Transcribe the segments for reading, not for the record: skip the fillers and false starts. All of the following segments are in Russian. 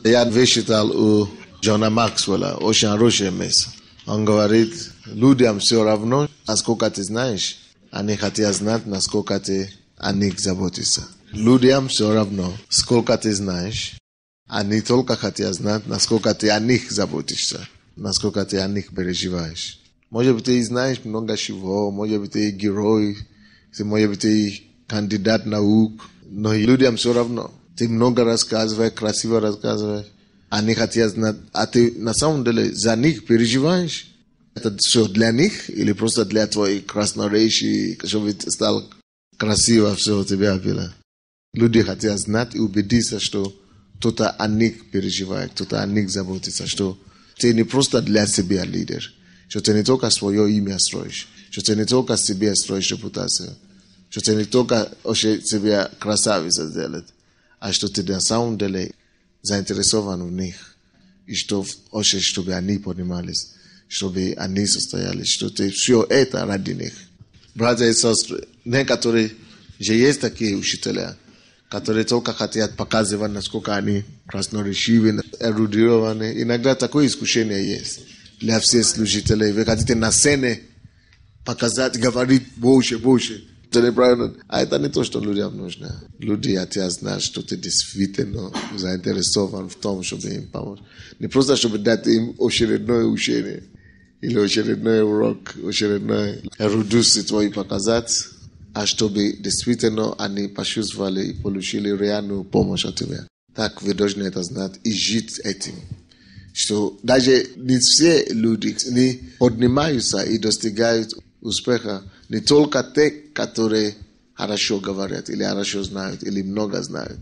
Я высчитал у Джона Максвелла очень хорошее место. Он говорит, людям все равно, насколько ты знаешь, они хотят знать, насколько ты о них заботишься. Людям все равно, сколько ты знаешь, они только хотят знать, насколько ты о них заботишься, насколько ты о них переживаешь. Может быть, ты знаешь много чего, может быть, ты герой, может быть, ты кандидат наук, но людям все равно. Ты много рассказываешь, красиво рассказываешь, они хотят знать, а ты на самом деле за них переживаешь. Это все для них или просто для твоей красноречия, чтобы ты стал красиво, все у тебя было. Люди хотят знать и убедиться, что кто-то о них переживает, кто-то о них заботится, что ты не просто для себя лидер, что ты не только свое имя строишь, что ты не только себе строишь репутацию, что ты не только себя красавица сделать, а что ты на самом деле заинтересован в них, и что хочешь, чтобы они поднимались, чтобы они состоялись, что ты все это ради них. Братья и сестры, некоторые же есть такие учителя, которые только хотят показывать, насколько они красноречивы, эрудированы. Иногда такое искушение есть для всех служителей. Вы хотите на сцене показать, говорить больше. Это неправильно. А это не то, что людям нужно. Люди хотят знать, что ты действительно заинтересован в том, чтобы им помочь. Не просто, чтобы дать им очередное учение, или очередной урок, очередной эрудицию твою показать, а чтобы действительно они почувствовали и получили реальную помощь от тебя. Так вы должны это знать и жить этим. Что даже не все люди не поднимаются и достигают успеха, не только те, которые хорошо говорят, или хорошо знают, или много знают.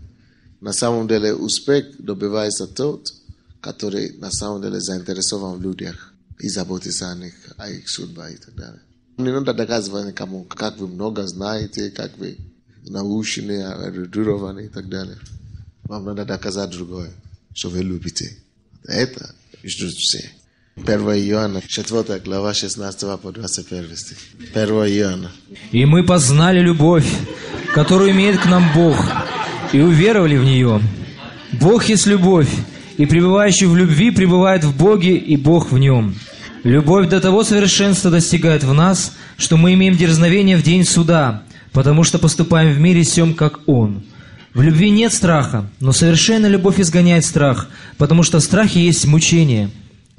На самом деле успех добивается тот, который на самом деле заинтересован в людях и заботится о них, о их судьбе и так далее. Не надо доказывать никому, как вы много знаете, как вы научены, эрудированы и так далее. Вам надо доказать другое, что вы любите. Это ждут все. 1 Иоанна, 4 глава, 16 по 21 стих. 1 Иоанна. «И мы познали любовь, которую имеет к нам Бог, и уверовали в нее. Бог есть любовь, и пребывающий в любви пребывает в Боге, и Бог в нем. Любовь до того совершенства достигает в нас, что мы имеем дерзновение в день суда, потому что поступаем в мире сем, как Он. В любви нет страха, но совершенная любовь изгоняет страх, потому что в страхе есть мучение.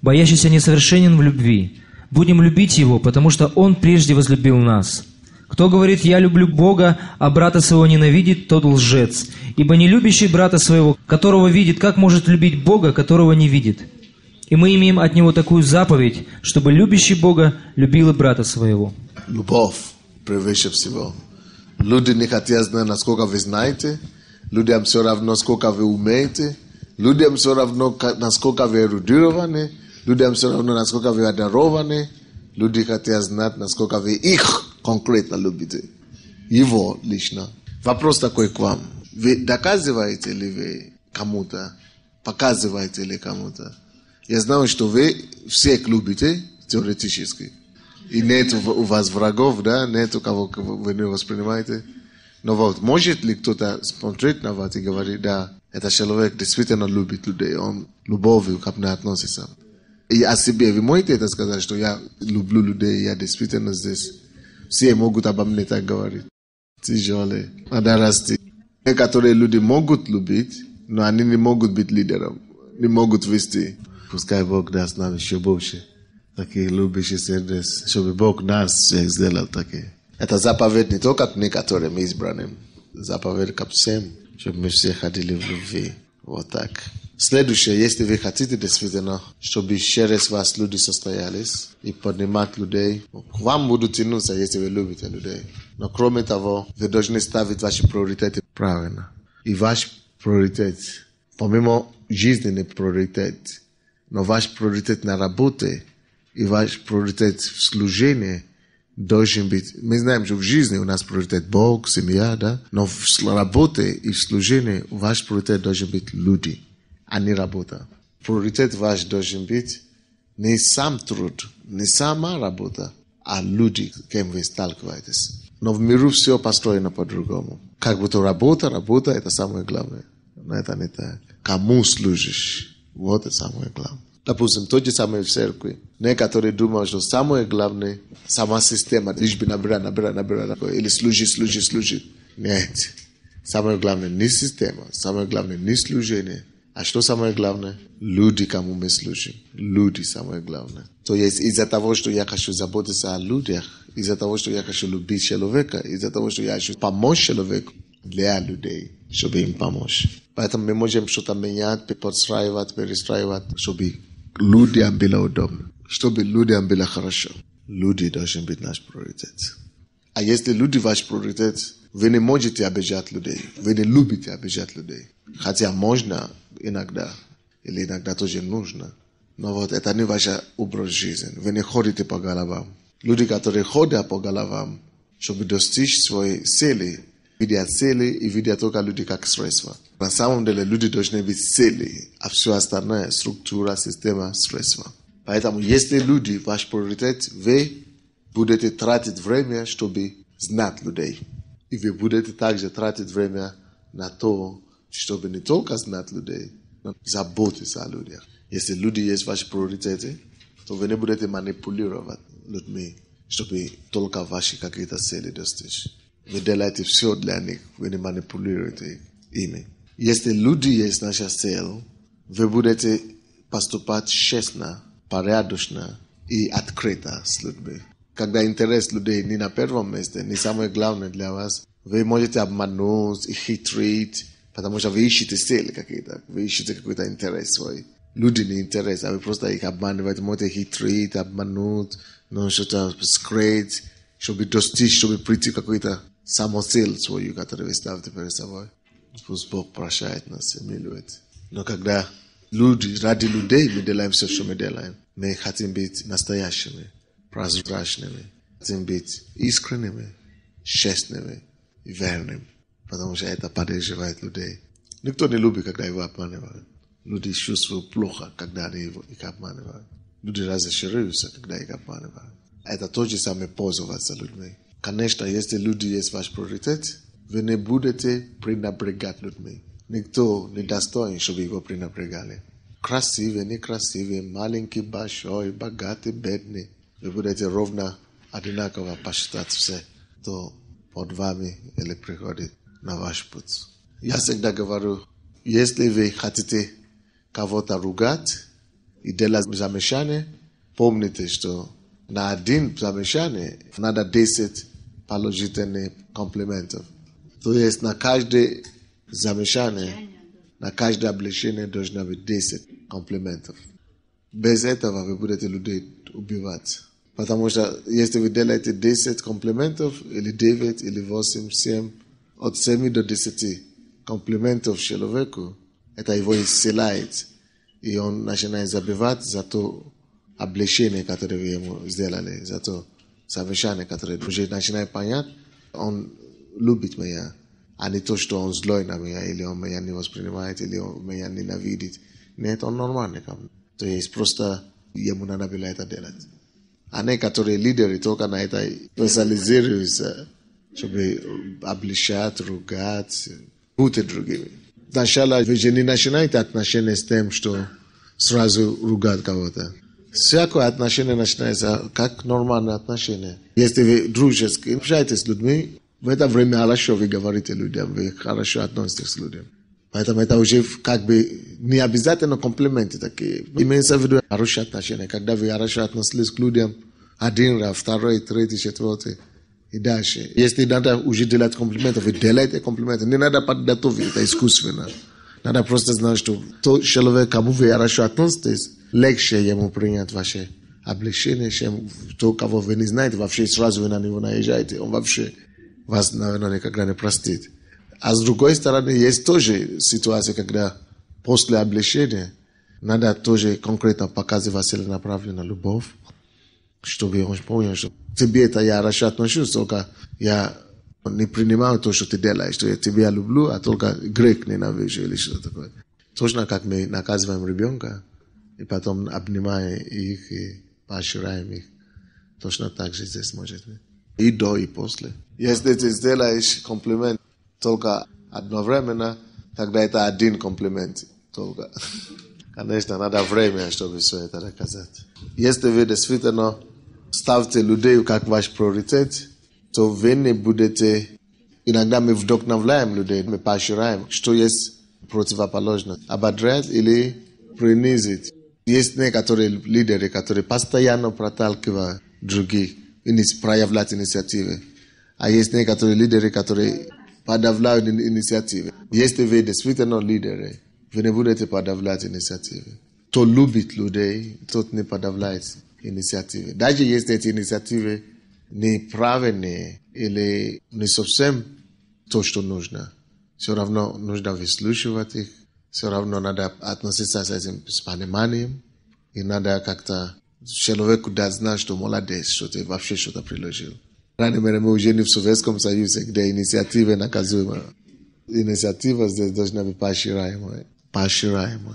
Боящийся несовершенен в любви. Будем любить Его, потому что Он прежде возлюбил нас. Кто говорит, я люблю Бога, а брата своего ненавидит, тот лжец. Ибо не любящий брата своего, которого видит, как может любить Бога, которого не видит? И мы имеем от Него такую заповедь, чтобы любящий Бога любил и брата своего». Любовь превыше всего. Люди не хотят знать, насколько вы знаете. Людям все равно, сколько вы умеете. Людям все равно, насколько вы эрудированы. Людям все равно, насколько вы одарованы. Люди хотят знать, насколько вы их конкретно любите. Его лично. Вопрос такой к вам. Вы доказываете ли вы кому-то? Показываете ли кому-то? Я знаю, что вы всех любите теоретически. И нет у вас врагов, да? Нет у кого вы не воспринимаете. Но вот, может ли кто-то смотреть на вас и говорить, да, этот человек действительно любит людей, он любовью ко мне относится. И о себе вы можете это сказать, что я люблю людей, я действительно здесь. Все могут обо мне так говорить. Тяжело. Надо расти. Некоторые люди могут любить, но они не могут быть лидером, не могут вести. Пускай Бог даст нам еще больше таких любящих сердец, чтобы Бог нас всех сделал такие. Это заповедь не только к некоторым избранным, заповедь ко всем, чтобы мы все ходили в любви. Вот так. Следующее, если вы хотите действительно, чтобы через вас люди состоялись и поднимать людей, к вам будут тянуться, если вы любите людей. Но кроме того, вы должны ставить ваши приоритеты правильно. И ваш приоритет, помимо жизненный приоритет, но ваш приоритет на работе и ваш приоритет в служении должен быть. Мы знаем, что в жизни у нас приоритет Бог, семья, да? Но в работе и в служении ваш приоритет должен быть люди, а не работа. Приоритет ваш должен быть не сам труд, не сама работа, а люди, с кем вы сталкиваетесь. Но в миру все построено по-другому. Как будто работа, это самое главное. Но это не так. кому служишь. Вот и самое главное. Допустим, то же самое в церкви. Некоторые думают, что самое главное – сама система. Лишь бы набирать. Или служить. Нет. Самое главное не система. Самое главное не служение. А что самое главное? Люди, кому мы служим. Люди самое главное. То есть из-за того, что я хочу заботиться о людях, из-за того, что я хочу любить человека, из-за того, что я хочу помочь человеку для людей, чтобы им помочь. Поэтому мы можем что-то менять, подстраивать, перестраивать, чтобы людям было удобно, чтобы людям было хорошо. Люди должны быть наш приоритет. А если люди ваш приоритет, вы не можете обижать людей, вы не любите обижать людей. Хотя можно иногда, или иногда тоже нужно. Но вот это не ваш образ жизни. Вы не ходите по головам. Люди, которые ходят по головам, чтобы достичь своей цели, видят цели и видят только люди как средства. На самом деле люди должны быть цели, а все остальное, структура, система, средства. Поэтому если люди ваш приоритет, вы будете тратить время, чтобы знать людей. И вы будете также тратить время на то, чтобы не только знать людей, но заботиться о людях. Если люди есть ваши приоритеты, то вы не будете манипулировать людьми, чтобы только ваши какие-то цели достичь. Вы делаете все для них, вы не манипулируете ими. Если люди есть наша цель, вы будете поступать честно, порядочно и открыто с людьми. Когда интерес людей не на первом месте, не самое главное для вас, вы можете обмануть и хитрить, потому что вы ищете цели какие-то, вы ищете какой-то интерес свой. Люди не интерес, а вы просто их обманываете, можете хитрить, обмануть, что-то скрыть, чтобы достичь, чтобы прийти к какой-то самоцель свою, которую вы ставите перед собой. Пусть Бог прощает нас и милует. Но когда люди, ради людей мы делаем все, что мы делаем, мы хотим быть настоящими, прозрачными, хотим быть искренними, честными и верными, потому что это поддерживает людей. Никто не любит, когда его обманывают. Люди чувствуют плохо, когда они их обманывают. Люди разочаруются, когда их обманывают. Это то же самое пользоваться людьми. Конечно, если люди есть ваш приоритет, вы не будете пренебрегать людьми. Никто не достоин, чтобы его пренебрегали. Красивые, некрасивые, маленький, большой, богатый, бедный. Вы будете ровно одинаково посчитать все, кто под вами или приходит на ваш путь. Я всегда говорю, если вы хотите кого-то ругать и делать замешание, помните, что на один замешание надо 10 положительных комплиментов. То есть на каждое замешание, на каждое облегчение должно быть 10 комплиментов. Без этого вы будете людей убивать. Потому что если вы делаете 10 комплиментов, или 9, или 8, 7, от 7 до 10 комплиментов человеку, это его исцеляет. И он начинает забивать за то облегчение, которое вы ему сделали, за то замешание, которое уже начинает понять, он любит меня, а не то, что он злой на меня, или он меня не воспринимает, или он меня ненавидит. Нет, он нормальный ко мне. То есть просто ему надо было это делать. А некоторые лидеры только на это специализируются, чтобы облегчать, ругать, быть другими. Сначала вы же не начинаете отношения с тем, что сразу ругать кого-то. Всякое отношение начинается как нормальное отношение. Если вы дружески общаетесь с людьми, в это время хорошо вы говорите людям, вы хорошо относитесь к людям. Поэтому это уже как бы не обязательно комплименты такие. Имеется в виду хорошие отношения. Когда вы хорошо относились к людям, один раз, второй, третий, четвертый и дальше. Если надо уже делать комплименты, вы делаете комплименты. Не надо подготовить, это искусственно. Надо просто знать, что тот человек, кому вы хорошо относитесь, легче ему принять ваше облегчение, чем то, кого вы не знаете, вообще сразу вы на него наезжаете. Он вообще вас, наверное, никогда не простит. А с другой стороны, есть тоже ситуация, когда после облегчения надо тоже конкретно показывать целенаправленную любовь, чтобы он понял, что тебе это я хорошо отношусь, только я не принимаю то, что ты делаешь, что я тебя люблю, а только грех ненавижу или что-то такое. Точно как мы наказываем ребенка, и потом обнимаем их и поощряем их. Точно так же здесь может быть. И до, и после. Если ты сделаешь комплимент только одновременно, тогда это один комплимент. только. Конечно, надо время, чтобы все это доказать. Если вы действительно ставите людей как ваш приоритет, то вы не будете... Иногда мы вдохновляем людей, мы поощряем, что есть противоположность. Ободрять или принизить. Есть некоторые лидеры, которые постоянно проталкивают других, проявлять инициативы. А есть некоторые лидеры, которые подавляют инициативы. Если вы действительно лидеры, вы не будете подавлять инициативы. Кто любит людей, тот не подавляет инициативы. Даже если эти инициативы неправильные или не совсем то, что нужно, все равно нужно выслушивать их, все равно надо относиться с этим с пониманием, и надо как-то человеку дать знать, что молодец, что ты вообще что-то приложил. Ранее мы жили в Советском Союзе, где инициатива наказуемая. Инициатива здесь должна быть поощряемая.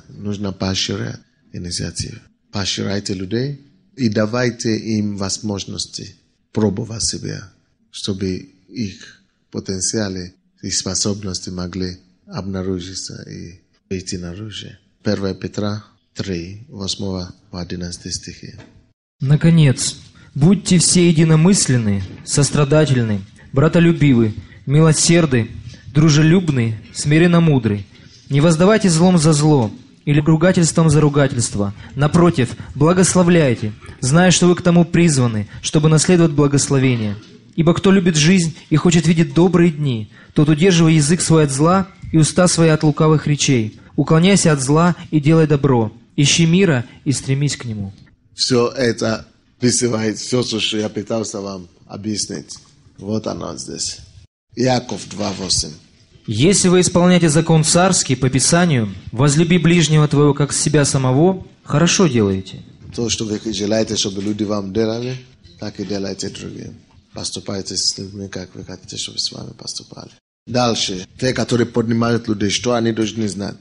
Нужно поощрять инициативу. Поощряйте людей и давайте им возможности пробовать себя, чтобы их потенциалы и способности могли обнаружиться и выйти наружу. 1 Петра 3, 8 по 11 стихи. Наконец, будьте все единомысленны, сострадательны, братолюбивы, милосерды, дружелюбны, смиренно мудры. Не воздавайте злом за зло или ругательством за ругательство. Напротив, благословляйте, зная, что вы к тому призваны, чтобы наследовать благословение. Ибо кто любит жизнь и хочет видеть добрые дни, тот удерживай язык свой от зла и уста свои от лукавых речей. Уклоняйся от зла и делай добро. Ищи мира и стремись к нему. Все это описывает все, что я пытался вам объяснить. Вот оно здесь. Иаков 2:8. Если вы исполняете закон царский по Писанию, возлюби ближнего твоего как себя самого, хорошо делаете. То, что вы желаете, чтобы люди вам делали, так и делайте другим. Поступайте с людьми, как вы хотите, чтобы с вами поступали. Дальше. Те, которые поднимают людей, что они должны знать?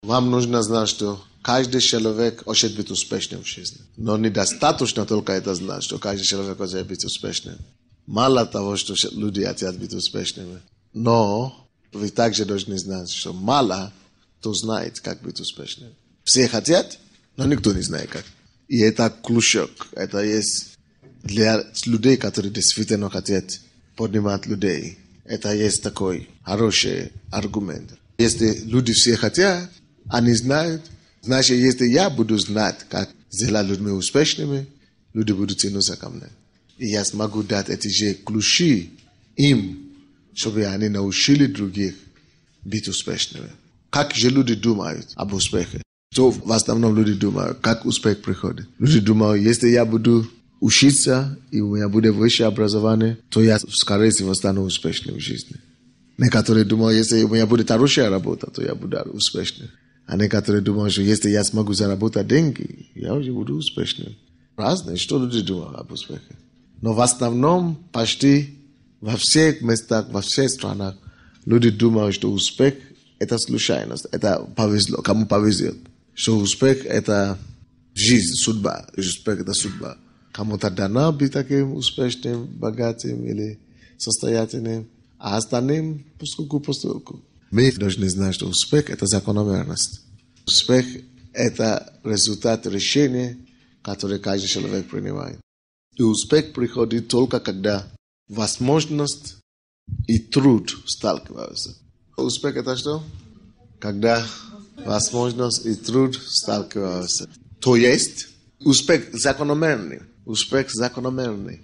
Вам нужно знать, что каждый человек хочет быть успешным в жизни. Но недостаточно только это знать, что каждый человек хочет быть успешным. Мало того, что люди хотят быть успешными. Но вы также должны знать, что мало кто знает, как быть успешным. Все хотят, но никто не знает как. И это ключок. Это есть для людей, которые действительно хотят поднимать людей. Это есть такой хороший аргумент. Если люди все хотят, они знают, значит, если я буду знать, как сделать людьми успешными, люди будут тянуться ко мне. И я смогу дать эти же ключи им, чтобы они научили других быть успешными. Как же люди думают об успехе? Что в основном люди думают, как успех приходит? Люди думают, если я буду учиться, и у меня будет высшее образование, то я, скорее всего, стану успешным в жизни. Некоторые думают, если у меня будет хорошая работа, то я буду успешным. А некоторые думают, что если я смогу заработать деньги, я уже буду успешным. Разные, что люди думают об успехе. Но в основном, почти во всех местах, во всех странах, люди думают, что успех – это случайность, это повезло, кому повезет. Что успех – это жизнь, судьба. Успех – это судьба. Кому-то дано быть таким успешным, богатым или состоятельным, а остальным постольку. Мы должны знать, что успех – это закономерность. Успех – это результат решения, которое каждый человек принимает. И успех приходит только когда возможность и труд сталкиваются. Успех – это что? Когда возможность и труд сталкиваются. То есть, успех закономерный. Успех закономерный.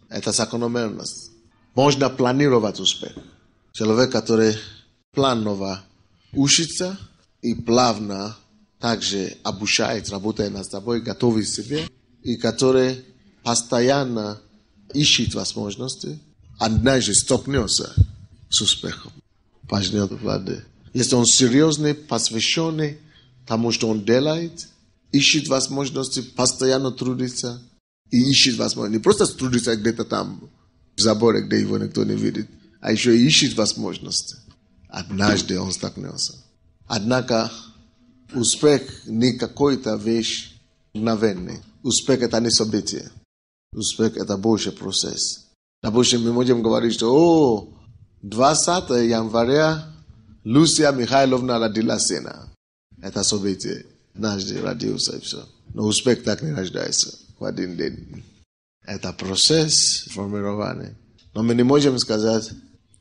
Это закономерность. Можно планировать успех. Человек, который планово учится и плавно также обучает, работает над собой, готовит себе, и который постоянно ищет возможности, однажды столкнется с успехом. Пожнет воды. Если он серьезный, посвященный тому, что он делает, ищет возможности, постоянно трудится и ищет возможности. Не просто трудится где-то там, в заборе, где его никто не видит, а еще и ищет возможности. Однажды он столкнется. Однако успех не какой-то вещь мгновенный. Успех – это не событие. Успех – это больше процесс. Допустим, мы можем говорить, что 20 января Люция Михайловна родила сына. Это событие. Однажды родился и все. Но успех так не рождается в один день. Это процесс формирования. Но мы не можем сказать,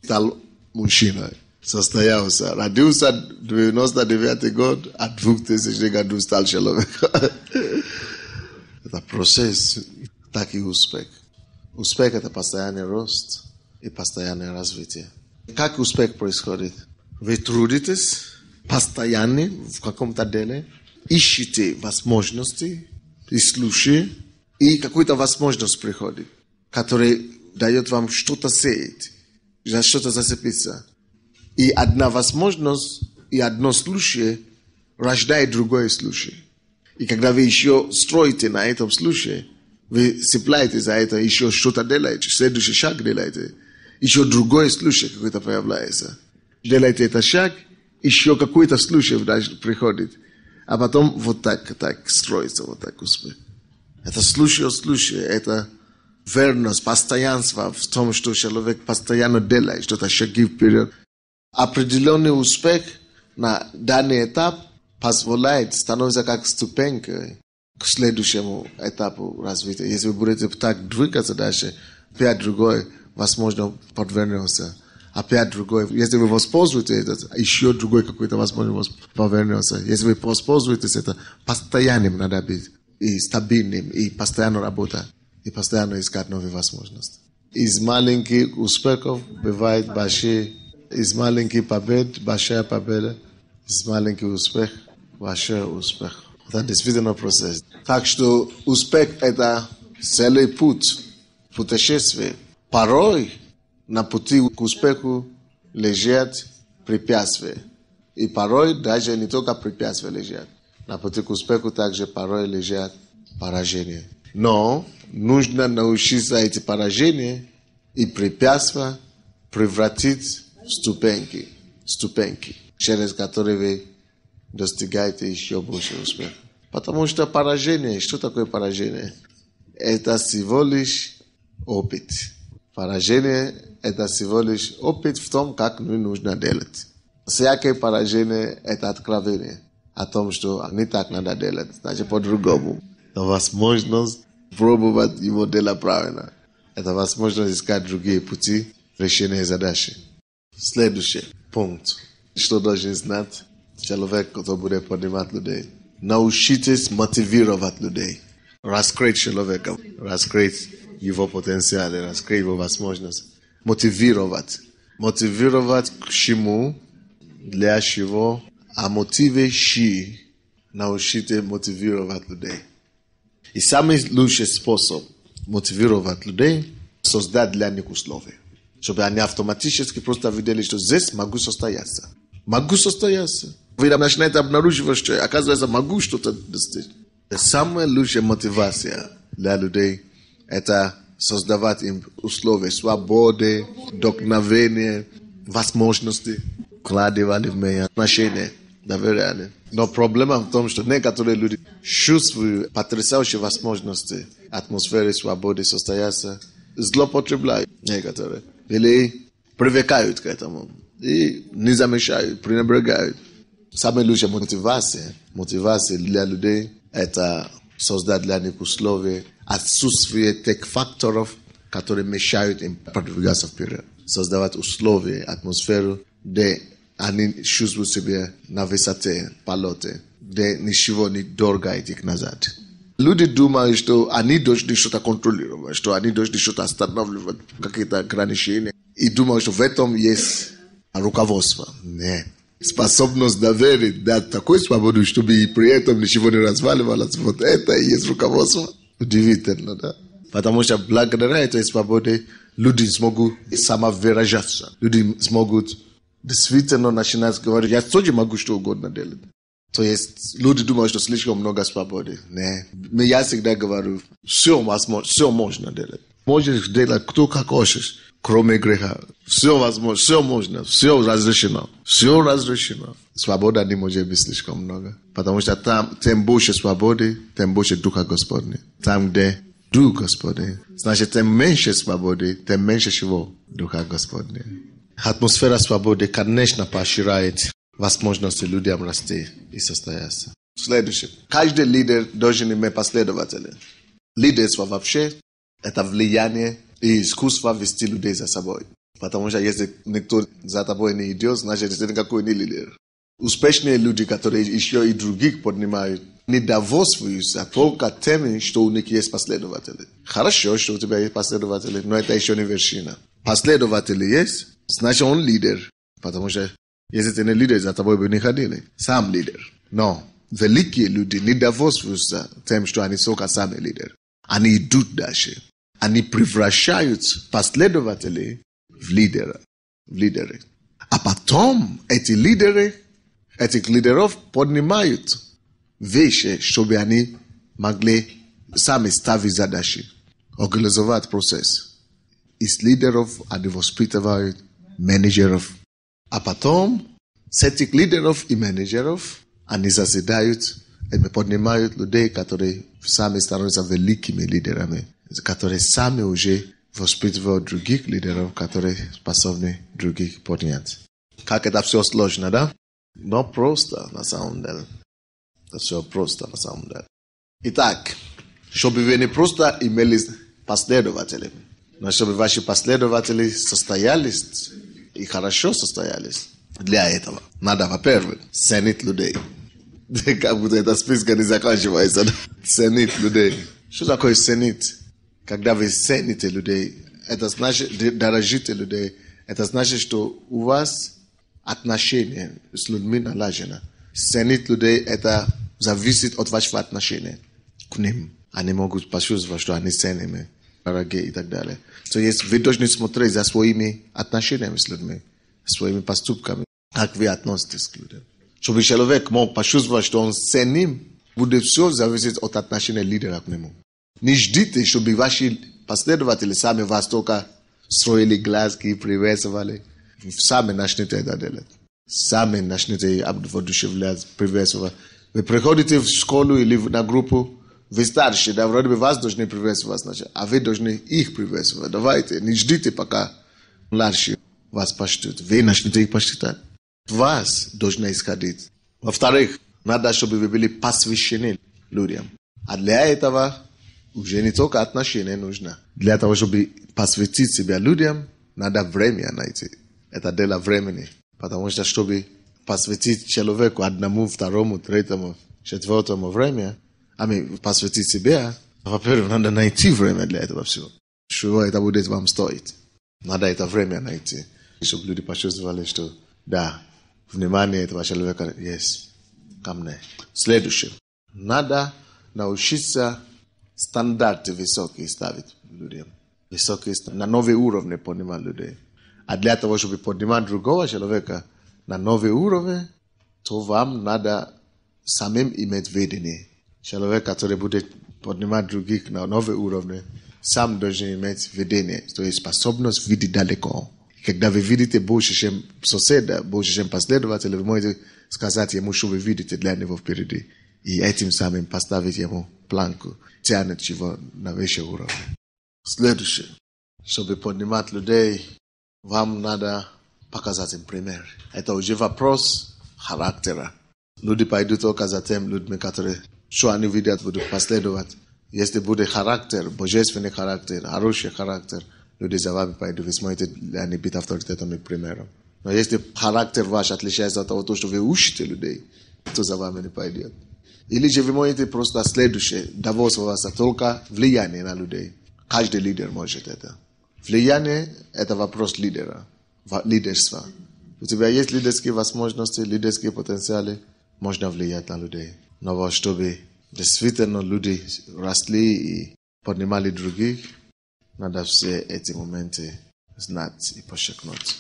стал мужчиной, состоялся, родился в 99 год, а в 2000 году стал человеком. Это процесс, так и успех. Успех – это постоянный рост и постоянное развитие. Как успех происходит? Вы трудитесь постоянно в каком-то деле, ищете возможности и случаи, и какая-то возможность приходит, которая дает вам что-то сеять, за что-то зацепиться. И одна возможность и одно случай рождает другой случай. И когда вы еще строите на этом случае, вы цепляете за это, еще что-то делаете, следующий шаг делаете, еще другой случай какой-то появляется. Делаете этот шаг, еще какой-то случай приходит. А потом вот так строится, вот так успех. Это случай, это верность, постоянство в том, что человек постоянно делает, что-то шаги вперед. Определенный успех на данный этап позволяет, становится как ступенькой к следующему этапу развития. Если вы будете так двигаться дальше, опять другой, возможно, подвернется. Опять другой. Если вы воспользуетесь это, еще другой какой-то, возможно, повернется. Если вы воспользуетесь это, постоянным надо быть. И стабильным, и постоянно работать. И постоянно искать новые возможности. Из маленьких успехов бывает большие. Из маленьких побед, большая победа. Из маленьких успехов, большой успех. Это действительно процесс. Так что успех – это целый путь, путешествие. Порой на пути к успеху лежат препятствия. И порой даже не только препятствия лежат. На пути к успеху также порой лежат поражения. Но нужно научиться эти поражения и препятствия превратить в ступеньки, через которые вы достигаете еще больше успеха. Потому что поражение, что такое поражение? Это всего лишь опыт. Поражение – это всего лишь опыт в том, как нужно делать. Всякое поражение – это откровение о том, что не так надо делать, значит по-другому. Это возможность пробовать его делать правильно. Это возможность искать другие пути решения задачи. Следующий пункт. Что должен знать человек, который будет поднимать людей? Научитесь мотивировать людей. Раскрыть человека, раскрыть его потенциал, раскрыть его возможность. Мотивировать. Мотивировать к чему, для чего, а мотивирующий научите мотивировать людей. И самый лучший способ мотивировать людей – создать для них условия. Чтобы они автоматически просто видели, что здесь могу состояться. Могу состояться. Вы начинаете обнаруживать, что оказывается могу что-то достичь. Самая лучшая мотивация для людей – это создавать им условия свободы, вдохновения, возможности, вкладывали в меня отношения, доверяли. Но проблема в том, что некоторые люди чувствуют потрясающие возможности атмосферы свободы состояться, злоупотребляют некоторые. Или привыкают к этому. И не замечают, пренебрегают. Самая лучшая мотивация для людей – это создать для них условия, отсутствие тех факторов, которые мешают им продвигаться вперед. Создавать условия, атмосферу, где они чувствуют себя на высоте, полете, где ничего не дергает их назад. Люди думают, что они должны что-то контролировать, что они должны что-то останавливать, какие-то ограничения. И думают, что в этом есть руководство. Нет. Способность доверить, дать такой свободу, чтобы и при этом ничего не разваливалось. Вот это и есть руководство. Удивительно, да? Потому что благодаря этой свободе люди смогут самовыражаться. Люди смогут действительно начинать говорить, я тоже могу что угодно делать. То есть люди думают, что слишком много свободы. Нет. Я всегда говорю, все возможно, все можно делать. Можешь делать кто как хочешь, кроме греха. Все возможно, все можно, все разрешено. Все разрешено. Свобода не может быть слишком много. Потому что там, тем больше свободы, тем больше Духа Господня. Там, где Дух Господень, значит, тем меньше свободы, тем меньше чего? Духа Господня. Атмосфера свободы, конечно, поощряет возможности людям расти и состояться. Следующее. Каждый лидер должен иметь последователей. Лидерство вообще – это влияние и искусство вести людей за собой. Потому что если никто за тобой не идет, значит, ты никакой не лидер. Успешные люди, которые еще и других поднимают, не довольствуются только тем, что у них есть последователи. Хорошо, что у тебя есть последователи, но это еще не вершина. Последователи есть, значит, он лидер. Потому что если ты не лидер, за тобой бы не ходили. Сам лидер. Но великие люди не довольствуются тем, что они только сами лидеры. Они идут дальше. Они превращают последователей в лидеры. А потом эти лидеры, этих лидеров поднимают вещи, чтобы они могли сами ставить задачи, организовать процесс. Из лидеров они воспитывают менеджеров. А потом с этих лидеров и менеджеров они созидают и поднимают людей, которые сами становятся великими лидерами, которые сами уже воспитывают других лидеров, которые способны других поднять. Как это все сложно, да? Но просто на самом деле. Это все просто на самом деле. Итак, чтобы вы не просто имели последователей, но чтобы ваши последователи состоялись и хорошо состоялись, для этого надо, во-первых, ценить людей. Как будто эта списка не заканчивается. Да? Ценить людей. Что такое ценить? Когда вы цените людей, это значит, дорожите людей, это значит, что у вас отношения с людьми налажено. Ценить людей, это зависит от вашего отношения к ним. Они могут почувствовать, что они ценимы, дорогие и так далее. То есть вы должны смотреть за своими отношениями с людьми, своими поступками, как вы относитесь к людям. Чтобы человек мог почувствовать, что он ценим, будет все зависеть от отношения лидера к нему. Не ждите, чтобы ваши последователи сами вас только строили глазки и приветствовали. Сами начнете это делать. Сами начнете воодушевлять, приветствовать. Вы приходите в школу или на группу, вы старшие, да, вроде бы вас должны приветствовать сначала, а вы должны их приветствовать. Давайте, не ждите, пока младшие вас почтут. Вы начнете их почитать. Вас должны исходить. Во-вторых, надо, чтобы вы были посвящены людям. А для этого уже не только отношения нужно. Для того, чтобы посвятить себя людям, надо время найти. Это дело времени. Потому что, чтобы посвятить человеку одному, второму, третьему, четвертому время, посвятить себя, во-первых, надо найти время для этого всего. Что это будет вам стоить. Надо это время найти. Чтобы люди почувствовали, что да, внимание этого человека есть ко мне. Следующее. Надо научиться стандарты высокие ставить людям. Высокие на новый уровень поднимать людей. А для того, чтобы поднимать другого человека на новый уровень, то вам надо самим иметь видение. Человек, который будет поднимать других на новый уровень, сам должен иметь видение, то есть способность видеть далеко. Когда вы видите больше, чем соседа, больше, чем последователя, вы можете сказать ему, что вы видите для него впереди. И этим самым поставить ему планку, тянуть его на выше уровень. Следующее. Чтобы поднимать людей, вам надо показать им пример. Это уже вопрос характера. Люди пойдут только за тем людьми, которые, что они видят, будут последовать. Если будет характер, божественный характер, хороший характер, люди за вами пойдут, вы сможете для них быть авторитетом и примером. Но если характер ваш отличается от того, что вы учите людей, то за вами не пойдет. Или же вы можете просто следующее, довольствоваться только влияние на людей. Каждый лидер может это. Влияние – это вопрос лидерства. У тебя есть лидерские возможности, лидерские потенциалы, можно влиять на людей. Но чтобы действительно люди росли и поднимали других, надо все эти моменты знать и подчеркнуть.